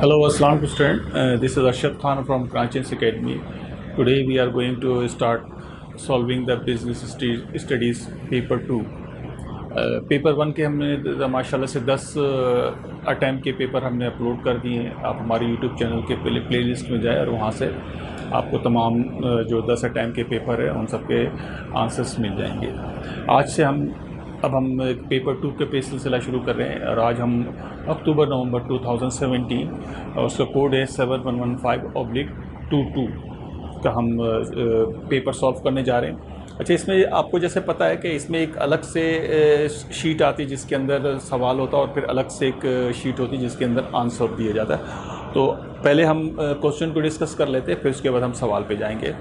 Hello, Aslam student. This is Arshad Khan from Branches Academy. Today we are going to start solving the business studies paper 2. Paper 1 के हमने माशाल्लाह से 10 attempt के paper हमने upload कर दिए हैं। आप हमारे यूट्यूब चैनल के प्ले लिस्ट में जाए और वहाँ से आपको तमाम जो 10 अटैम्प्ट के पेपर है उन सब के आंसर्स मिल जाएंगे। आज से अब हम पेपर 2 के पे सिलसिला शुरू कर रहे हैं और आज हम अक्टूबर नवंबर 2017 और उसका कोड है 7115/22 का हम पेपर सॉल्व करने जा रहे हैं। अच्छा, इसमें आपको जैसे पता है कि इसमें एक अलग से शीट आती है जिसके अंदर सवाल होता है और फिर अलग से एक शीट होती है जिसके अंदर आंसर दिया जाता है। तो पहले हम क्वेश्चन को डिस्कस कर लेते हैं, फिर उसके बाद हम सवाल पे जाएंगे।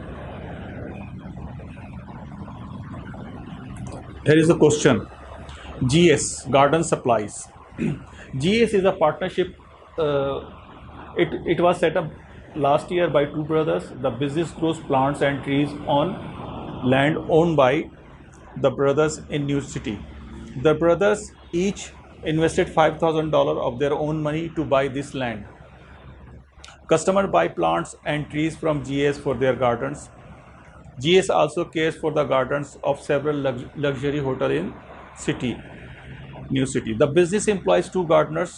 Here is the question. GS, Garden Supplies. GS is a partnership. It was set up last year by two brothers. The business grows plants and trees on land owned by the brothers in New City. The brothers each invested $5,000 of their own money to buy this land. Customers buy plants and trees from GS for their gardens. GS also cares for the gardens of several luxury hotels in New City. The business employs 2 gardeners.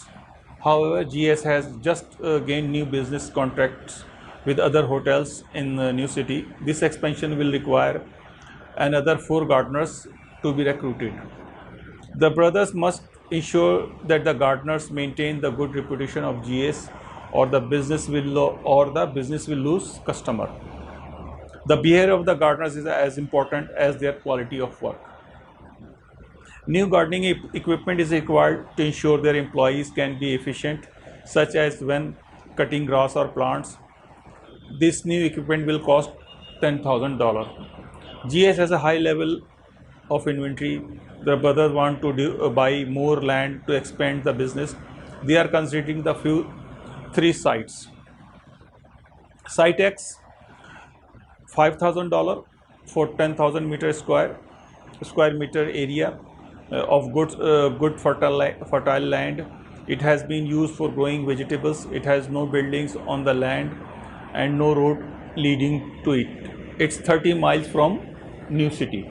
However, GS has just gained new business contracts with other hotels in New City. This expansion will require another 4 gardeners to be recruited. The brothers must ensure that the gardeners maintain the good reputation of GS, or the business will lose customer. The behavior of the gardeners is as important as their quality of work. New gardening equipment is required to ensure their employees can be efficient, such as when cutting grass or plants. This new equipment will cost $10,000. GS has a high level of inventory. The brothers want to buy more land to expand the business. They are considering the 3 sites. Site X, $5,000 for 10,000 square meter area of good fertile land. It has been used for growing vegetables. It has no buildings on the land and no road leading to it. It's 30 miles from New City.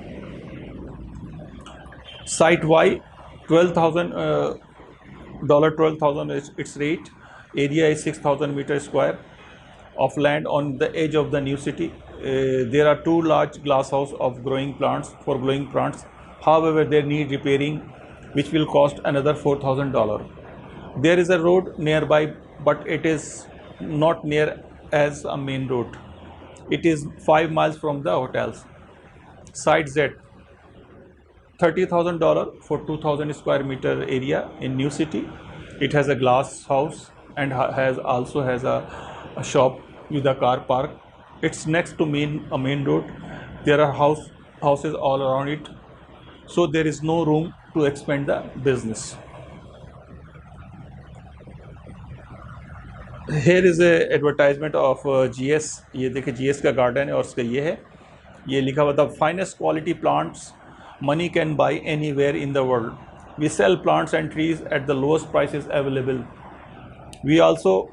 Site Y, $12,000 is its rate. Area is 6,000 square of land on the edge of the New City. There are 2 large glass houses of growing plants. However, they need repairing, which will cost another $4,000. There is a road nearby, but it is not near as a main road. It is 5 miles from the hotels. Site Z, $30,000 for 2,000 square meter area in New City. It has a glass house and also has a shop with a car park. It's next to a main road. There are houses all around it, so there is no room to expand the business. Here is a advertisement of GS. ये देखिए GS का garden है और उसका ये है, ये लिखा हुआ था, finest quality plants money can buy anywhere in the world. We sell plants and trees at the lowest prices available. We also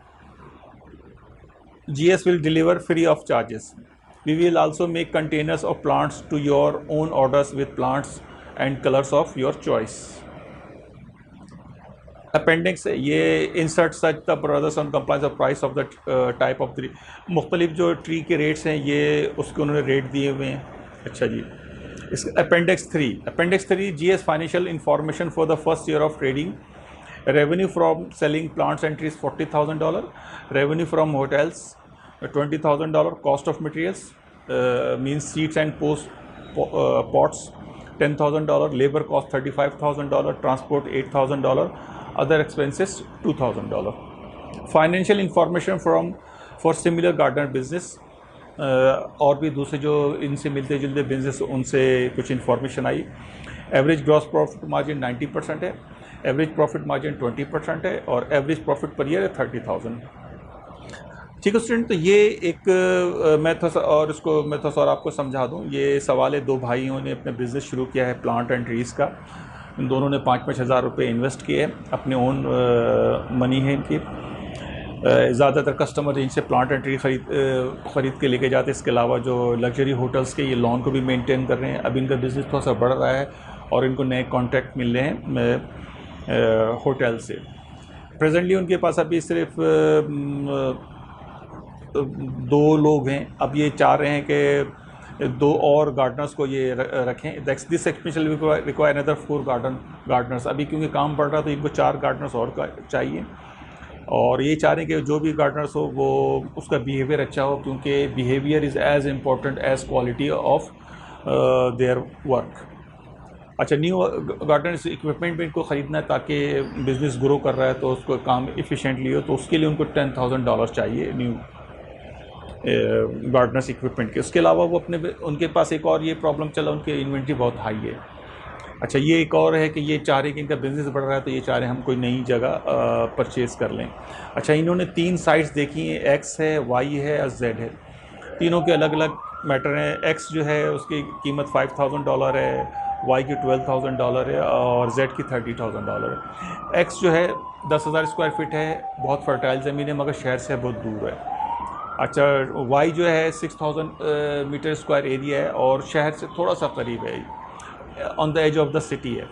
GS will deliver free of charges. We will also make containers of plants to your own orders with plants and colors of your choice. Appendix, ये insert such the brothers on compliance of price of the type of tree. मुख्तलिफ जो tree के rates हैं ये उसके उन्होंने rate दिए हुए हैं। अच्छा जी, इस Appendix 3 GS financial information for the first year of trading. Revenue from selling plants and trees $40,000. Revenue from hotels $20,000. Cost of materials means seeds and pots $10,000. Labor cost $35,000. Transport $8,000. Other expenses $2,000. Financial information for similar garden business. और भी दूसरे जो इनसे मिलते जुलते business उनसे कुछ information आई। Average gross profit margin 90% है, एवरेज प्रॉफिट मार्जिन 20% है और एवरेज प्रॉफिट पर ईयर है 30,000। ठीक है स्टूडेंट, तो ये एक मैं थोड़ा और आपको समझा दूं। ये सवाल है, 2 भाइयों ने अपने बिज़नेस शुरू किया है प्लांट एंड ट्रीज़ का। इन दोनों ने 5-5 हज़ार रुपये इन्वेस्ट किए हैं, अपने ओन मनी है इनकी। ज़्यादातर कस्टमर इनसे प्लांट एंड ट्री ख़रीद के लेके जाते हैं। इसके अलावा जो लग्जरी होटल्स के ये लॉन को भी मेंटेन कर रहे हैं। अब इनका बिज़नेस थोड़ा सा बढ़ रहा है और इनको नए कॉन्ट्रैक्ट मिल रहे हैं होटल से। प्रेजेंटली उनके पास अभी सिर्फ 2 लोग हैं। अब ये चाह रहे हैं कि 2 और गार्डनर्स को ये रखें। This expansion require another 4 Gardner's. अभी क्योंकि काम बढ़ रहा तो इनको 4 गार्डनर्स और चाहिए, और ये चाह रहे हैं कि जो भी गार्डनर्स हो वो उसका बिहेवियर अच्छा हो, क्योंकि behaviour is as important as quality of their work. अच्छा, न्यू गार्डनर्स इक्विपमेंट भी इनको ख़रीदना है ताकि बिज़नेस ग्रो कर रहा है तो उसको काम इफ़िशेंटली हो, तो उसके लिए उनको $10,000 चाहिए न्यू गार्डनर्स इक्विपमेंट के। उसके अलावा वो उनके पास एक और ये प्रॉब्लम चला, उनके इन्वेंट्री बहुत हाई है। अच्छा, ये एक और है कि ये चाह रहे हैं कि इनका बिज़नेस बढ़ रहा है तो ये चाह रहे हैं हम कोई नई जगह परचेज़ कर लें। अच्छा, इन्होंने 3 साइट्स देखी हैं, एक्स है, वाई है और जेड है। तीनों के अलग अलग मैटर हैं। एक्स जो है उसकी कीमत $5,000 है, वाई की $12,000 है और जेड की $30,000 है। एक्स जो है 10,000 स्क्वायर फीट है, बहुत फर्टाइल ज़मीन है मगर शहर से बहुत दूर है। अच्छा, वाई जो है 6,000 मीटर स्क्वायर एरिया है और शहर से थोड़ा सा करीब है, on the edge of the city है।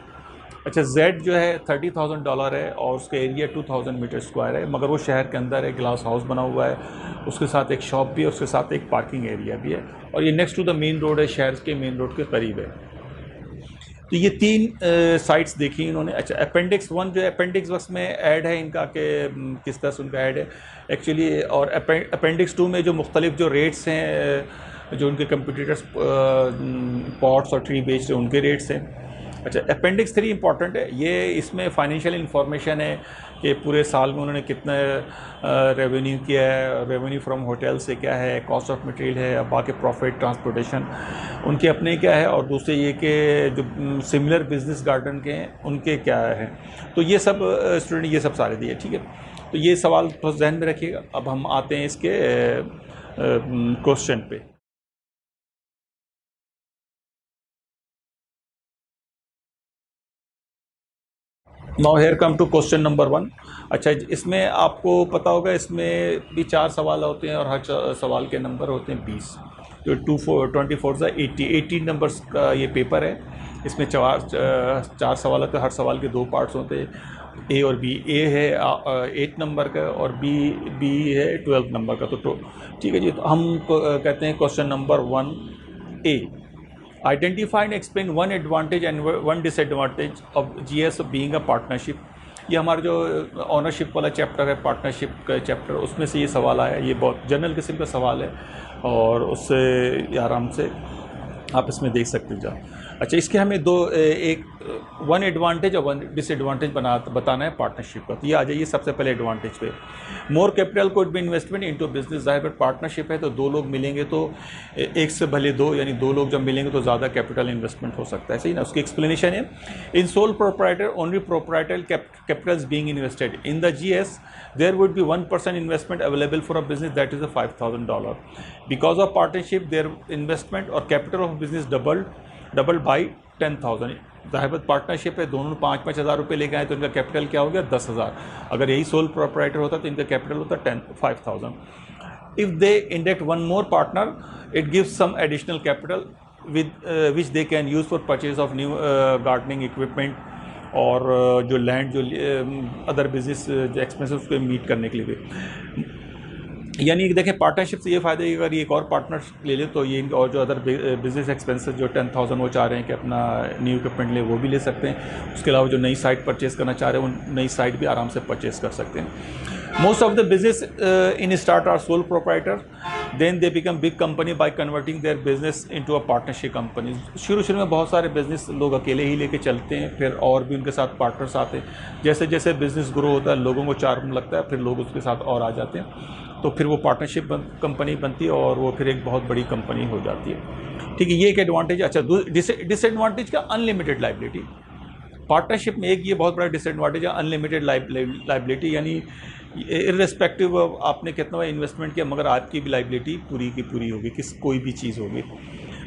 अच्छा, जेड जो है $30,000 है और उसका एरिया 2,000 मीटर स्क्वायर है, मगर वो शहर के अंदर है, ग्लास हाउस बना हुआ है, उसके साथ एक शॉप भी है, उसके साथ एक पार्किंग एरिया भी है और ये next to the main road है, शहर के मेन रोड के करीब है। तो ये 3 साइट्स देखी इन्होंने। अच्छा, अपेंडिक्स 1 जो है अपेंडिक्स बस में ऐड है इनका कि किस तरह से उनका ऐड है एक्चुअली, और अपेंडिक्स 2 में जो मुख्तलिफ जो रेट्स हैं जो उनके कंपटीटर्स पॉट्स और ट्री बेच रहे हैं उनके रेट्स हैं। अच्छा, अपेंडिक्स 3 इंपॉर्टेंट है। ये इसमें फाइनेंशियल इन्फॉर्मेशन है कि पूरे साल में उन्होंने कितना रेवेन्यू किया है, रेवेन्यू फ्रॉम होटल से क्या है, कॉस्ट ऑफ मटेरियल है, बाकी प्रॉफिट, ट्रांसपोर्टेशन उनके अपने क्या है, और दूसरे ये कि जो सिमिलर बिजनेस गार्डन के हैं उनके क्या है। तो ये सब स्टूडेंट ये सब सारे दिए, ठीक है। तो ये सवाल थोड़ा जहन में रखिएगा। अब हम आते हैं इसके क्वेश्चन पे। Now here come to question number 1। अच्छा, इसमें आपको पता होगा इसमें भी 4 सवाल होते हैं और हर सवाल के नंबर होते हैं 20। तो 24 से 80 नंबर्स का ये पेपर है। इसमें 4 सवाल होते हैं, हर सवाल के 2 पार्ट्स होते हैं, ए और बी। ए है 8 नंबर का और बी है 12 नंबर का। तो ठीक है जी, तो हम कहते हैं question number 1 A. Identify and explain 1 advantage and 1 disadvantage of GS being a partnership. ये हमारा जो ऑनरशिप वाला चैप्टर है, पार्टनरशिप का चैप्टर, उसमें से ये सवाल आया। ये बहुत जनरल किस्म का सवाल है और उससे आराम से आप इसमें देख सकते जा। अच्छा, इसके हमें एक 1 एडवांटेज और 1 डिसएडवांटेज बताना है पार्टनरशिप का। तो ये आ जाइए सबसे पहले एडवांटेज पे। More capital could be investment into business. जाहिर पर पार्टनरशिप है तो 2 लोग मिलेंगे तो एक से भले 2, यानी 2 लोग जब मिलेंगे तो ज़्यादा कैपिटल इन्वेस्टमेंट हो सकता है, सही ना। उसकी एक्सप्लेनेशन है, in sole proprietor only proprietor capital being invested in the GS there would be 1% investment available for a business, that is a $5,000. Because of partnership their investment or capital of business doubled by 10,000। जाहिर partnership है, दोनों 5-5 हज़ार रुपये लेके आए तो इनका capital क्या हो गया 10,000। अगर यही सोल प्रोप्राइटर होता तो इनका कैपिटल होता 5,000। If they induct 1 more partner it gives some additional capital which they can use for purchase of new gardening equipment और जो लैंड जो अदर बिजनेस जो एक्सपेंसेस उसको मीट करने के लिए भी। यानी कि देखें, पार्टनरशिप से ये फ़ायदा है, अगर ये एक और पार्टनर ले ले तो ये और जो अदर बिजनेस एक्सपेंसेस जो 10,000 वो चाह रहे हैं कि अपना न्यू इक्विपमेंट ले, वो भी ले सकते हैं। उसके अलावा जो नई साइट परचेज़ करना चाह रहे हैं वो नई साइट भी आराम से परचेज़ कर सकते हैं। Most of the business in start are sole proprietor, then they become big company by converting their business into a partnership company. शुरू में बहुत सारे बिजनेस लोग अकेले ही लेके चलते हैं, फिर और भी उनके साथ पार्टनर्स आते हैं। जैसे जैसे बिजनेस ग्रो होता है, लोगों को चार्म लगता है, फिर लोग उसके साथ और आ जाते हैं, तो फिर वो पार्टनरशिप कंपनी बनती है और वो फिर एक बहुत बड़ी कंपनी हो जाती है, ठीक है। ये एक एडवांटेज। अच्छा, डिसएडवांटेज का अनलिमिटेड लाइबिलिटी। पार्टनरशिप में एक ये बहुत बड़ा डिसएडवांटेज है, अनलिमिटेड लाइबिलिटी, यानी इर्रेस्पेक्टिव ऑफ आपने कितना इन्वेस्टमेंट किया मगर आपकी भी लाइबिलिटी पूरी की पूरी होगी, कोई भी चीज़ होगी।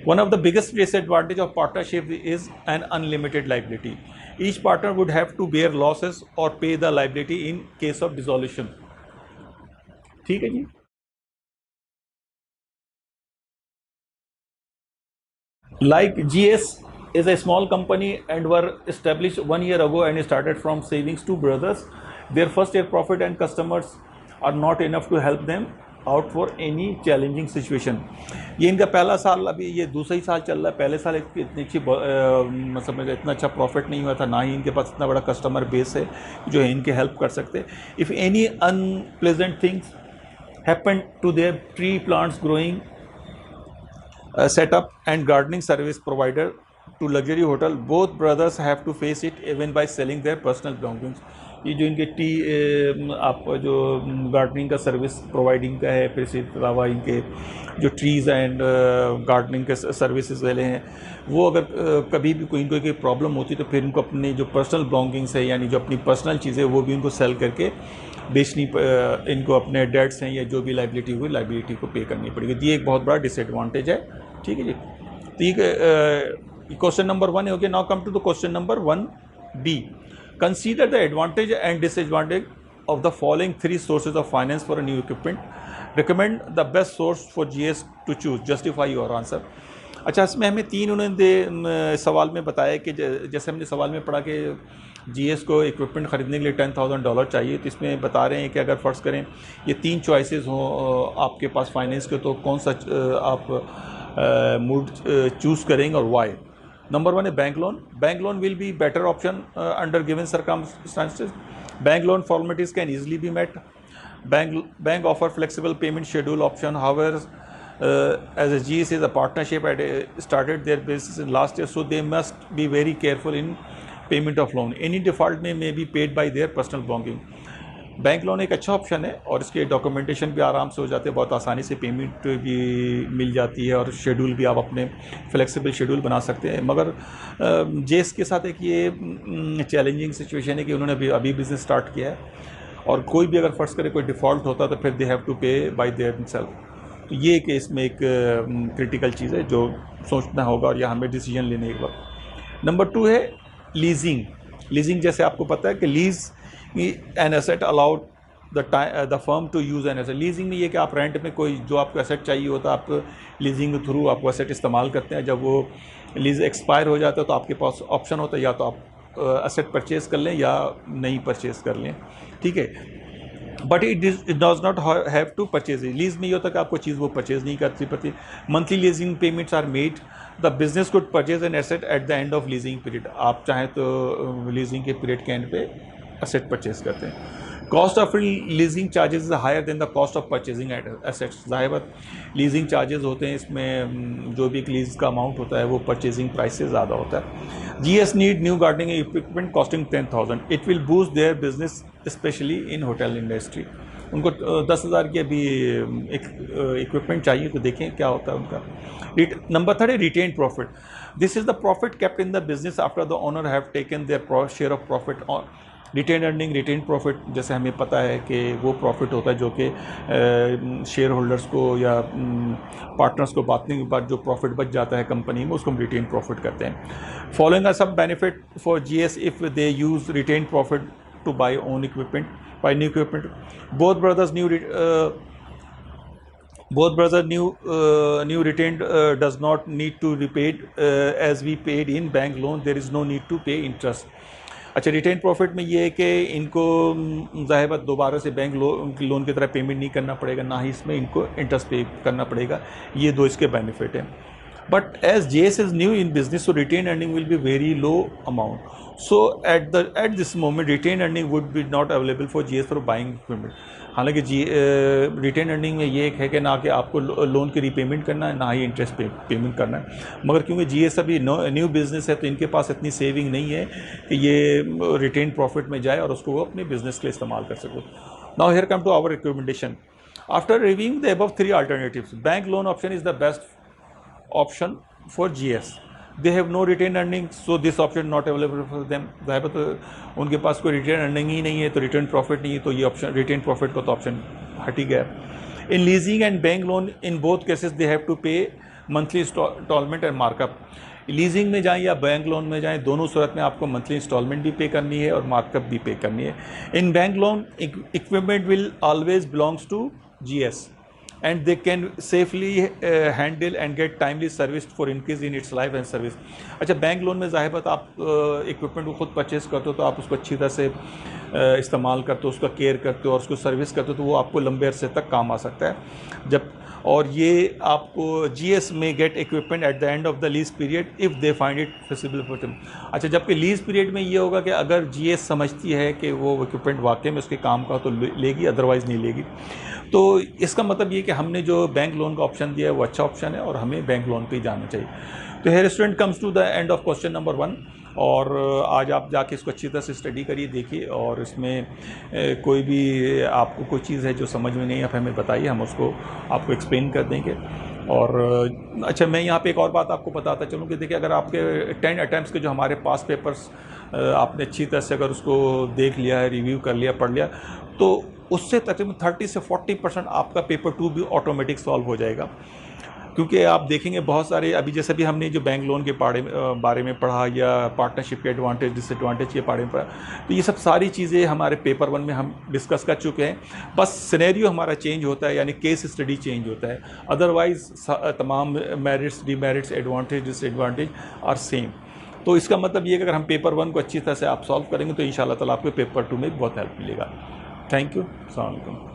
One of the biggest disadvantage of partnership is an unlimited liability. Each partner would have to bear losses और pay the liability in case of dissolution. ठीक है जी। Like GS is a small company and were established 1 year ago and started from savings. Two brothers, their first year profit and customers are not enough to help them out for any challenging situation. ये इनका पहला साल, अभी ये दूसरा ही साल चल रहा है। पहले साल इतनी अच्छी मतलब इतना अच्छा प्रॉफिट नहीं हुआ था, ना ही इनके पास इतना बड़ा कस्टमर बेस है जो इनके हेल्प कर सकते। If any unpleasant things happen to their tree plants growing setup and gardening service provider to luxury hotel, both brothers have to face it even by selling their personal belongings. ये जो इनके आप जो gardening का service providing का है, फिर इसके अलावा इनके जो ट्रीज़ एंड गार्डनिंग के सर्विसेज वाले हैं, वो अगर कभी भी कोई इनको कोई प्रॉब्लम होती है तो फिर इनको अपने जो पर्सनल बिलोंगिंग्स है, यानी जो अपनी पर्सनल चीज़ें, वो भी इनको सेल करके बेचनी, इनको अपने डेट्स हैं या जो भी लाइबिलिटी हुई लाइबिलिटी को पे करनी पड़ेगी। ये एक बहुत बड़ा डिसएडवांटेज है। ठीक है जी। ठीक है, क्वेश्चन नंबर 1 हो गया। Now come to the question number 1B। Consider the advantage and disadvantage of the following 3 sources of finance for a new equipment. Recommend the best source for GS to choose. Justify your answer. अच्छा, इसमें हमें 3 उन्होंने सवाल में बताया कि जैसे हमने सवाल में पढ़ा कि GS को इक्विपमेंट ख़रीदने के लिए $10,000 चाहिए, तो इसमें बता रहे हैं कि अगर फ़र्ज़ करें ये 3 चॉइसेस हों आपके पास फाइनेंस के, तो कौन सा आप मूड चूज़ करेंगे और वाई। नंबर 1 है bank loan. Bank loan will be better option under given circumstances. Bank loan formalities can easily be met. Bank offer flexible payment schedule option. However as a GS is a partnership had started their business in last year, so they must be very careful in payment of loan. Any default may be paid by their personal belonging. Bank loan एक अच्छा option है और इसके documentation भी आराम से हो जाते हैं, बहुत आसानी से पेमेंट भी मिल जाती है और शेड्यूल भी आप अपने फ्लेक्सिबल शेड्यूल बना सकते हैं। मगर जेस के साथ एक ये चैलेंजिंग सिचुएशन है कि उन्होंने अभी बिज़नेस स्टार्ट किया है और कोई भी अगर फ़र्ज़ करे कोई डिफ़ॉल्ट होता तो फिर दे हैव टू पे बाय देयर सेल्फ। तो ये कि इसमें एक क्रिटिकल चीज़ है जो सोचना होगा और या हमें डिसीजन लेने के वक्त। नंबर 2 है लीजिंग। लीजिंग जैसे आपको पता है कि lease an asset allowed the firm to use an asset. Leasing में ये कि आप रेंट में कोई जो आपको एसेट चाहिए होता है, आप लीजिंग के थ्रू आपको एसेट इस्तेमाल करते हैं। जब वो लीज एक्सपायर हो जाता है तो आपके पास ऑप्शन होता है या तो आप एसेट परचेज़ कर लें या नहीं परचेज़ कर लें। ठीक है, but it does not have to purchase. Lease में ये होता है कि आपको चीज़ वो परचेज नहीं करती पड़ती। Monthly leasing payments are made. The business could purchase an asset at the end of leasing period. आप चाहें तो लीजिंग के पीरियड के एंड पे एसेट परचेज करते हैं। Cost of leasing charges is higher than the cost of purchasing assets. ज़ाहिर leasing charges होते हैं, इसमें जो भी लीज का अमाउंट होता है वो परचेजिंग प्राइस से ज़्यादा होता है। GS need new gardening equipment costing 10,000। It will boost their business specially in hotel industry. उनको 10,000 की अभी इक्विपमेंट चाहिए, तो देखें क्या होता है उनका। नंबर 3 है retained profit. This is the profit kept in the business after the owner have taken their share of profit. Retained earning, retained profit जैसे हमें पता है कि वो प्रॉफिट होता है जो कि शेयर होल्डर्स को या पार्टनर्स को बांटने के बाद जो प्रॉफिट बच जाता है कंपनी में, उसको हम रिटेन प्रॉफिट करते हैं। फॉलोइंग आर सब benefit for GS if they use retained profit to buy own equipment, buy new equipment. Both brothers new retained does not need to be paid as we paid in bank loan. There is no need to pay interest. अच्छा, retain profit में ये है कि इनको ज़ाहिर बात दोबारा से बैंक लोन की तरह पेमेंट नहीं करना पड़ेगा, ना ही इसमें इनको इंटरेस्ट पे करना पड़ेगा। ये दो इसके बेनिफिट हैं। But as GS is new in business, so retained earning will be very low amount. So at this moment retained earning would be not available for GS for buying equipment. हालांकि retained earning में ये एक है कि ना कि आपको loan की रीपेमेंट करना है, ना ही इंटरेस्ट पेमेंट करना है। मगर क्योंकि GS अभी न्यू बिज़नेस है तो इनके पास इतनी सेविंग नहीं है कि ये रिटेन प्रॉफिट में जाए और उसको वो अपने बिजनेस के लिए इस्तेमाल कर सको। Now here come to our recommendation. After reviewing the above 3 alternatives, bank loan option is the best option for GS. They have no retained earnings, so this option not available for them. ज़ाहिर तो उनके पास कोई retain earning ही नहीं है, तो return profit नहीं है, तो ये ऑप्शन रिटेन प्रॉफिट का तो ऑप्शन हट ही गया। In leasing and bank loan in both cases they have to pay monthly instalment and markup. Leasing में जाएँ या बैंक लोन में जाएँ, दोनों सूरत में आपको मंथली इंस्टॉलमेंट भी पे करनी है और मार्कअप भी पे करनी है। In bank loan equipment will always belongs to GS, and they can safely handle and get timely service for increase in its life and service. अच्छा, बैंक लोन में ज़ाहिर बात आप इक्विपमेंट को खुद परचेस करते हो तो आप उसको अच्छी तरह से इस्तेमाल करते हो, उसका केयर करते हो और उसको सर्विस करते हो, तो वो आपको लंबे अरसे तक काम आ सकता है। जब और ये आपको GS में get equipment at the end of the lease period if they find it feasible for them. अच्छा, जबकि लीज पीरियड में ये होगा कि अगर GS समझती है कि वो इक्विपमेंट वाकई में उसके काम का तो लेगी, अदरवाइज़ नहीं लेगी। तो इसका मतलब ये कि हमने जो बैंक लोन का ऑप्शन दिया है वो अच्छा ऑप्शन है और हमें बैंक लोन पे ही जाना चाहिए। तो here student comes to the end of question number 1, और आज आप जाके इसको अच्छी तरह से स्टडी करिए, देखिए, और इसमें कोई भी आपको कोई चीज़ है जो समझ में नहीं, आप हमें बताइए, हम उसको आपको एक्सप्लेन कर देंगे। और अच्छा, मैं यहाँ पे एक और बात आपको बताता चलूँ कि देखिए, अगर आपके 10 अटैम्प्ट्स के जो हमारे पास पेपर्स आपने अच्छी तरह से अगर उसको देख लिया है, रिव्यू कर लिया, पढ़ लिया, तो उससे तकरीबन 30 से 40% आपका पेपर 2 भी ऑटोमेटिक सॉल्व हो जाएगा। क्योंकि आप देखेंगे बहुत सारे, अभी जैसे भी हमने जो बैंक लोन के बारे में पढ़ा या पार्टनरशिप के एडवांटेज डिसएडवांटेज के बारे में पढ़ा, तो ये सब सारी चीज़ें हमारे पेपर 1 में हम डिस्कस कर चुके हैं। बस सिनेरियो हमारा चेंज होता है, यानी केस स्टडी चेंज होता है, अदरवाइज तमाम merits, demerits, advantage, disadvantage are same. तो इसका मतलब ये कि अगर हम पेपर 1 को अच्छी तरह से आप सॉल्व करेंगे तो इंशाल्लाह ताला आपको पेपर 2 में बहुत हेल्प मिलेगा। Thank you. अस्सलाम वालेकुम।